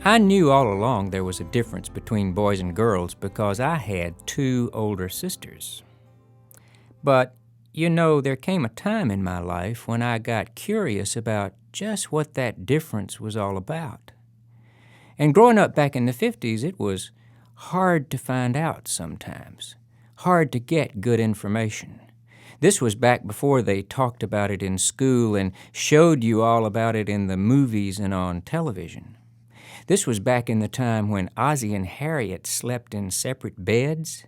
I knew all along there was a difference between boys and girls because I had two older sisters. But, there came a time in my life when I got curious about just what that difference was all about. And growing up back in the 50s, it was hard to find out sometimes, hard to get good information. This was back before they talked about it in school and showed you all about it in the movies and on television. This was back in the time when Ozzie and Harriet slept in separate beds,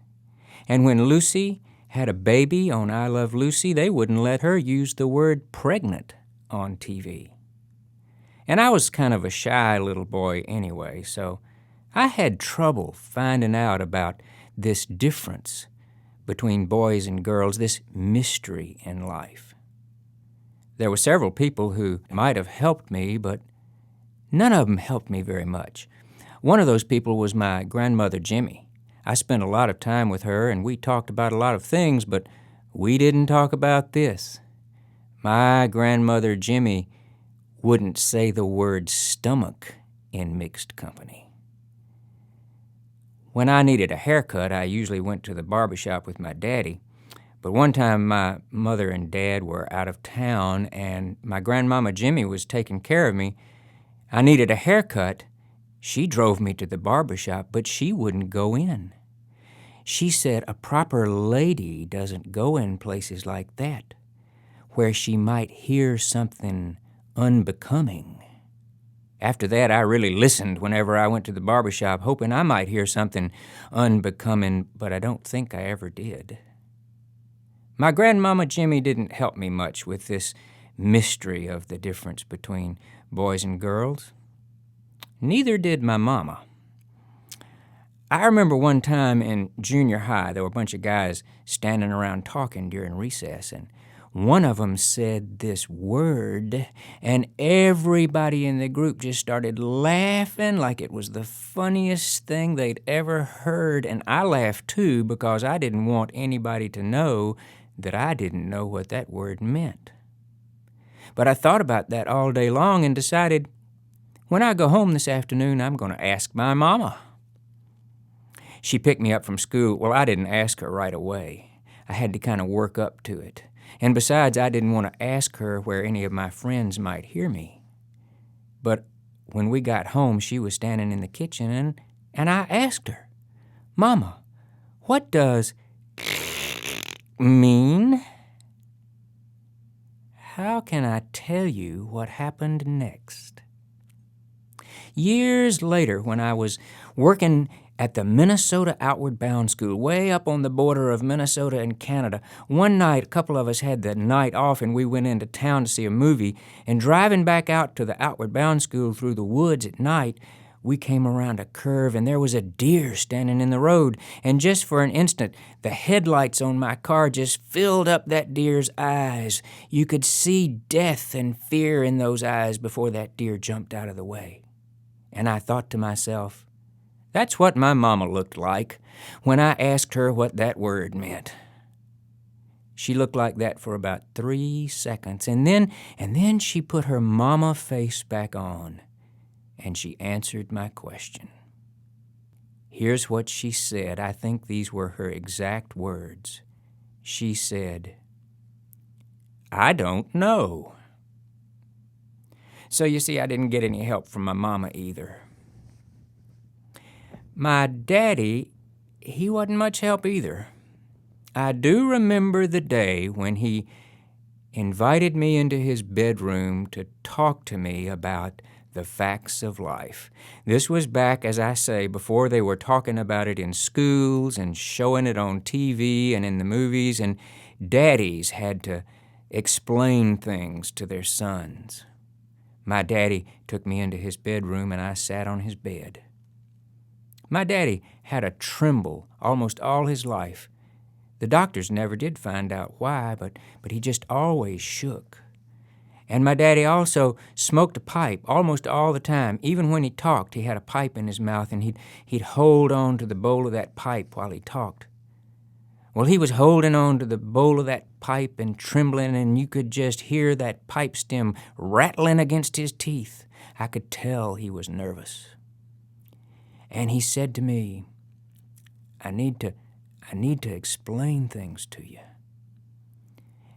and when Lucy had a baby on I Love Lucy, they wouldn't let her use the word pregnant on TV. And I was kind of a shy little boy anyway, so I had trouble finding out about this difference between boys and girls, this mystery in life. There were several people who might have helped me, but none of them helped me very much. One of those people was my grandmother, Jimmy. I spent a lot of time with her, and we talked about a lot of things, but we didn't talk about this. My grandmother, Jimmy, wouldn't say the word stomach in mixed company. When I needed a haircut, I usually went to the barbershop with my daddy. But one time my mother and dad were out of town, and my grandmama, Jimmy, was taking care of me. I needed a haircut. She drove me to the barbershop, but she wouldn't go in. She said a proper lady doesn't go in places like that, where she might hear something unbecoming. After that, I really listened whenever I went to the barbershop, hoping I might hear something unbecoming, but I don't think I ever did. My grandmama, Jimmy, didn't help me much with this mystery of the difference between boys and girls. Neither did my mama. I remember one time in junior high, there were a bunch of guys standing around talking during recess, and one of them said this word, and everybody in the group just started laughing like it was the funniest thing they'd ever heard, and I laughed too because I didn't want anybody to know that I didn't know what that word meant. But I thought about that all day long and decided, when I go home this afternoon, I'm going to ask my mama. She picked me up from school. Well, I didn't ask her right away. I had to kind of work up to it. And besides, I didn't want to ask her where any of my friends might hear me. But when we got home, she was standing in the kitchen, and I asked her, "Mama, what does mean?" How can I tell you what happened next? Years later, when I was working at the Minnesota Outward Bound School, way up on the border of Minnesota and Canada, one night a couple of us had the night off and we went into town to see a movie, and driving back out to the Outward Bound School through the woods at night, we came around a curve and there was a deer standing in the road, and just for an instant, the headlights on my car just filled up that deer's eyes. You could see death and fear in those eyes before that deer jumped out of the way. And I thought to myself, that's what my mama looked like when I asked her what that word meant. She looked like that for about 3 seconds, and then she put her mama face back on, and she answered my question. Here's what she said. I think these were her exact words. She said, "I don't know." So you see, I didn't get any help from my mama either. My daddy, he wasn't much help either. I do remember the day when he invited me into his bedroom to talk to me about the facts of life. This was back, as I say, before they were talking about it in schools and showing it on TV and in the movies, and daddies had to explain things to their sons. My daddy took me into his bedroom and I sat on his bed. My daddy had a tremble almost all his life. The doctors never did find out why, but he just always shook. And my daddy also smoked a pipe almost all the time. Even when he talked, he had a pipe in his mouth, and he'd hold on to the bowl of that pipe while he talked. Well, he was holding on to the bowl of that pipe and trembling, and you could just hear that pipe stem rattling against his teeth. I could tell he was nervous. And he said to me, I need to explain things to you.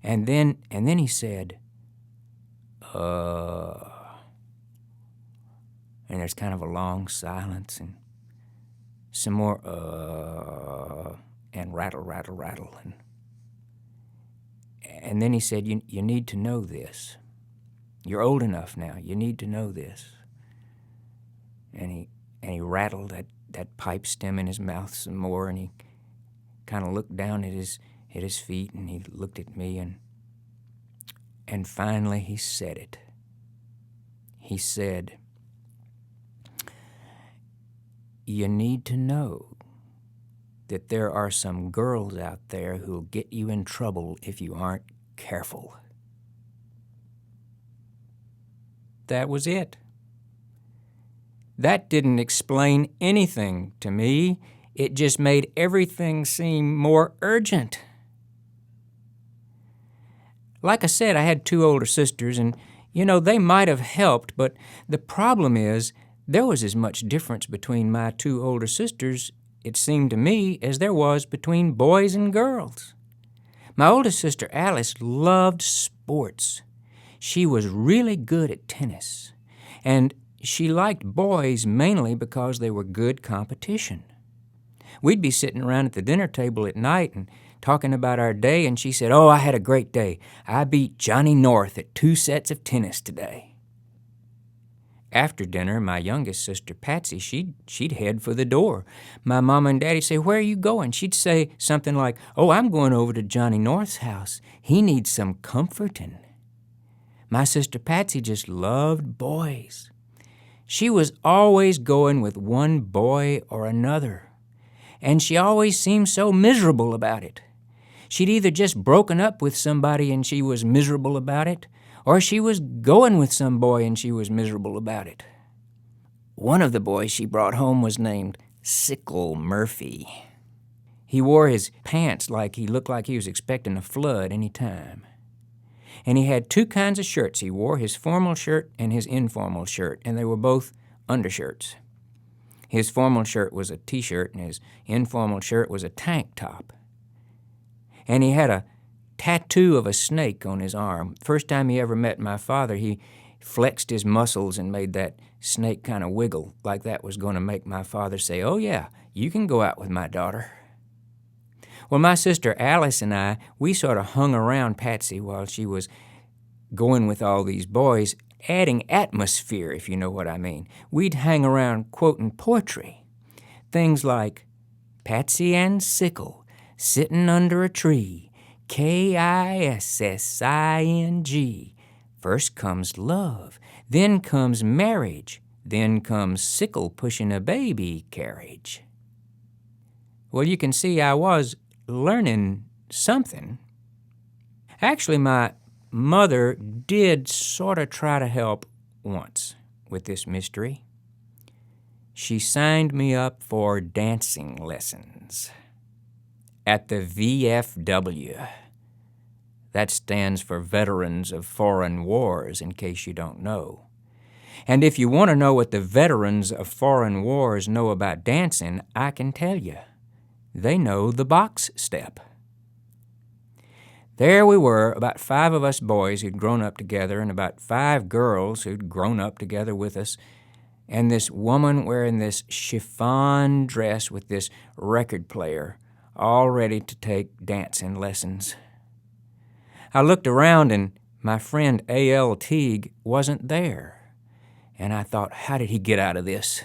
And then he said, and there's kind of a long silence and some more, and rattle, rattle, rattle. And then he said, you need to know this. You're old enough now. You need to know this. And he rattled that pipe stem in his mouth some more, and he kind of looked down at his feet, and he looked at me, and finally he said it. He said, you need to know that there are some girls out there who'll get you in trouble if you aren't careful. That was it. That didn't explain anything to me. It just made everything seem more urgent. Like I said, I had 2 older sisters, and, they might have helped, but the problem is there was as much difference between my 2 older sisters, it seemed to me, as there was between boys and girls. My oldest sister, Alice, loved sports. She was really good at tennis, and she liked boys mainly because they were good competition. We'd be sitting around at the dinner table at night and talking about our day, and she said, "Oh, I had a great day. I beat Johnny North at 2 sets of tennis today." After dinner, my youngest sister, Patsy, she'd head for the door. My mama and daddy say, "Where are you going?" She'd say something like, "Oh, I'm going over to Johnny North's house. He needs some comforting." My sister Patsy just loved boys. She was always going with one boy or another, and she always seemed so miserable about it. She'd either just broken up with somebody and she was miserable about it, or she was going with some boy and she was miserable about it. One of the boys she brought home was named Sickle Murphy. He wore his pants like he looked like he was expecting a flood any time. And he had 2 kinds of shirts he wore, his formal shirt and his informal shirt, and they were both undershirts. His formal shirt was a t-shirt and his informal shirt was a tank top. And he had a tattoo of a snake on his arm. First time he ever met my father, he flexed his muscles and made that snake kind of wiggle, like that was going to make my father say, "Oh yeah, you can go out with my daughter." Well, my sister Alice and I, we sort of hung around Patsy while she was going with all these boys, adding atmosphere, if you know what I mean. We'd hang around quoting poetry. Things like, "Patsy and Sickle, sitting under a tree, Kissing. First comes love, then comes marriage, then comes Sickle pushing a baby carriage." Well, you can see I was learning something. Actually, my mother did sort of try to help once with this mystery. She signed me up for dancing lessons at the VFW. That stands for Veterans of Foreign Wars, in case you don't know. And if you want to know what the veterans of foreign wars know about dancing, I can tell you. They know the box step. There we were, about 5 of us boys who'd grown up together and about 5 girls who'd grown up together with us, and this woman wearing this chiffon dress with this record player, all ready to take dancing lessons. I looked around and my friend A.L. Teague wasn't there, and I thought, how did he get out of this?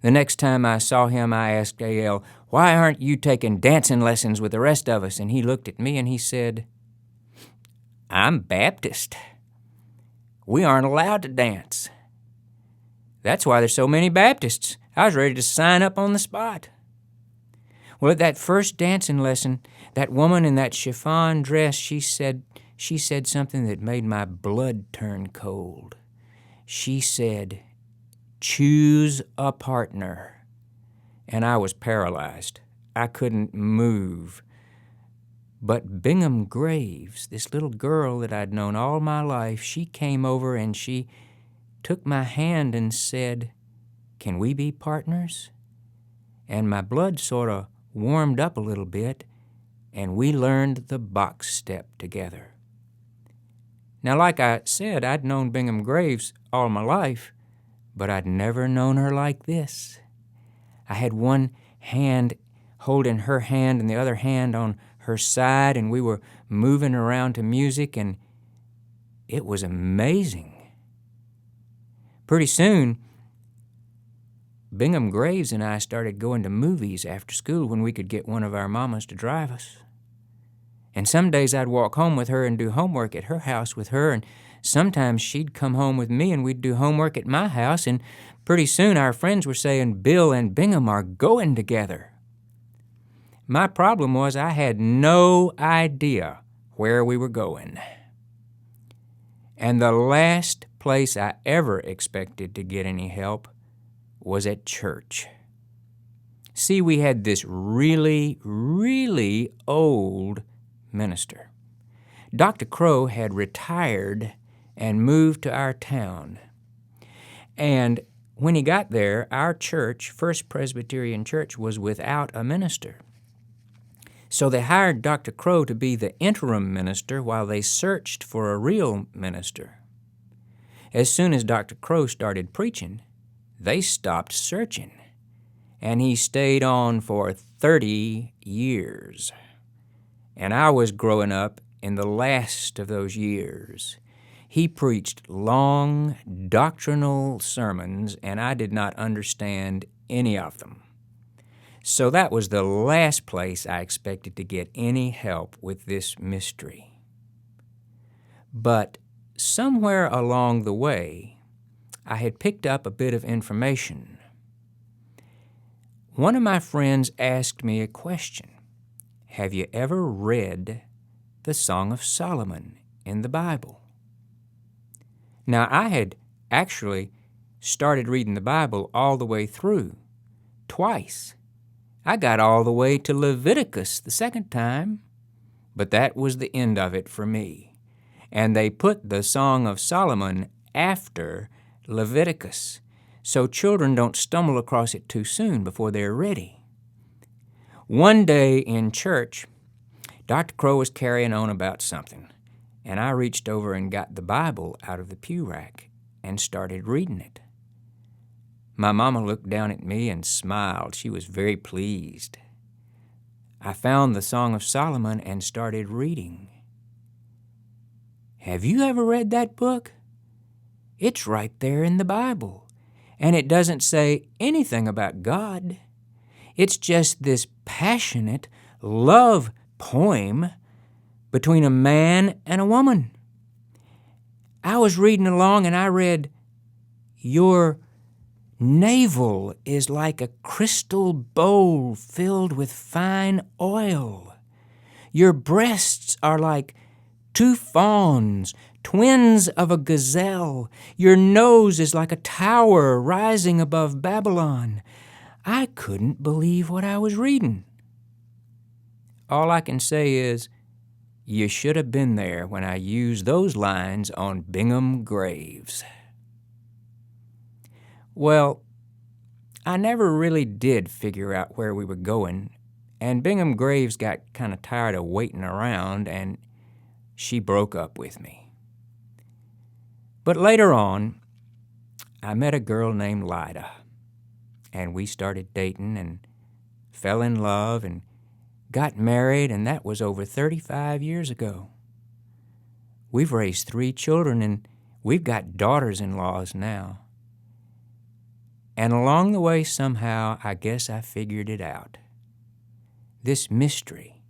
The next time I saw him, I asked A.L., "Why aren't you taking dancing lessons with the rest of us?" And he looked at me and he said, "I'm Baptist. We aren't allowed to dance. That's why there's so many Baptists. I was ready to sign up on the spot." Well, at that first dancing lesson, that woman in that chiffon dress, she said something that made my blood turn cold. She said, "Choose a partner." And I was paralyzed. I couldn't move. But Bingham Graves, this little girl that I'd known all my life, she came over and she took my hand and said, Can we be partners?" And my blood sort of warmed up a little bit, and we learned the box step together. Now, like I said, I'd known Bingham Graves all my life, but I'd never known her like this. I had one hand holding her hand and the other hand on her side, and we were moving around to music, and it was amazing. Pretty soon, Bingham Graves and I started going to movies after school when we could get one of our mamas to drive us. And some days I'd walk home with her and do homework at her house with her, and sometimes she'd come home with me and we'd do homework at my house, and pretty soon our friends were saying Bill and Bingham are going together. My problem was I had no idea where we were going. And the last place I ever expected to get any help was at church. See, we had this really, really old minister. Dr. Crow had retired and moved to our town. And when he got there, our church, First Presbyterian Church, was without a minister. So they hired Dr. Crow to be the interim minister while they searched for a real minister. As soon as Dr. Crow started preaching, they stopped searching, and he stayed on for 30 years. And I was growing up in the last of those years. He preached long, doctrinal sermons, and I did not understand any of them. So that was the last place I expected to get any help with this mystery. But somewhere along the way, I had picked up a bit of information. One of my friends asked me a question. Have you ever read the Song of Solomon in the Bible? Now, I had actually started reading the Bible all the way through, twice. I got all the way to Leviticus the second time, but that was the end of it for me. And they put the Song of Solomon after Leviticus, so children don't stumble across it too soon before they're ready. One day in church, Dr. Crow was carrying on about something, and I reached over and got the Bible out of the pew rack and started reading it. My mama looked down at me and smiled. She was very pleased. I found the Song of Solomon and started reading. Have you ever read that book? It's right there in the Bible, and it doesn't say anything about God. It's just this passionate love poem between a man and a woman. I was reading along and I read, "Your navel is like a crystal bowl filled with fine oil. Your breasts are like two fawns, twins of a gazelle. Your nose is like a tower rising above Babylon." I couldn't believe what I was reading. All I can say is, you should have been there when I used those lines on Bingham Graves. Well, I never really did figure out where we were going, and Bingham Graves got kind of tired of waiting around, and she broke up with me. But later on, I met a girl named Lida, and we started dating and fell in love and got married, and that was over 35 years ago. We've raised 3 children, and we've got daughters-in-laws now. And along the way, somehow, I guess I figured it out. This mystery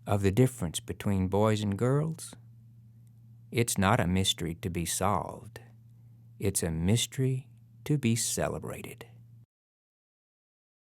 of the difference between boys and girls, it's not a mystery to be solved. It's a mystery to be celebrated.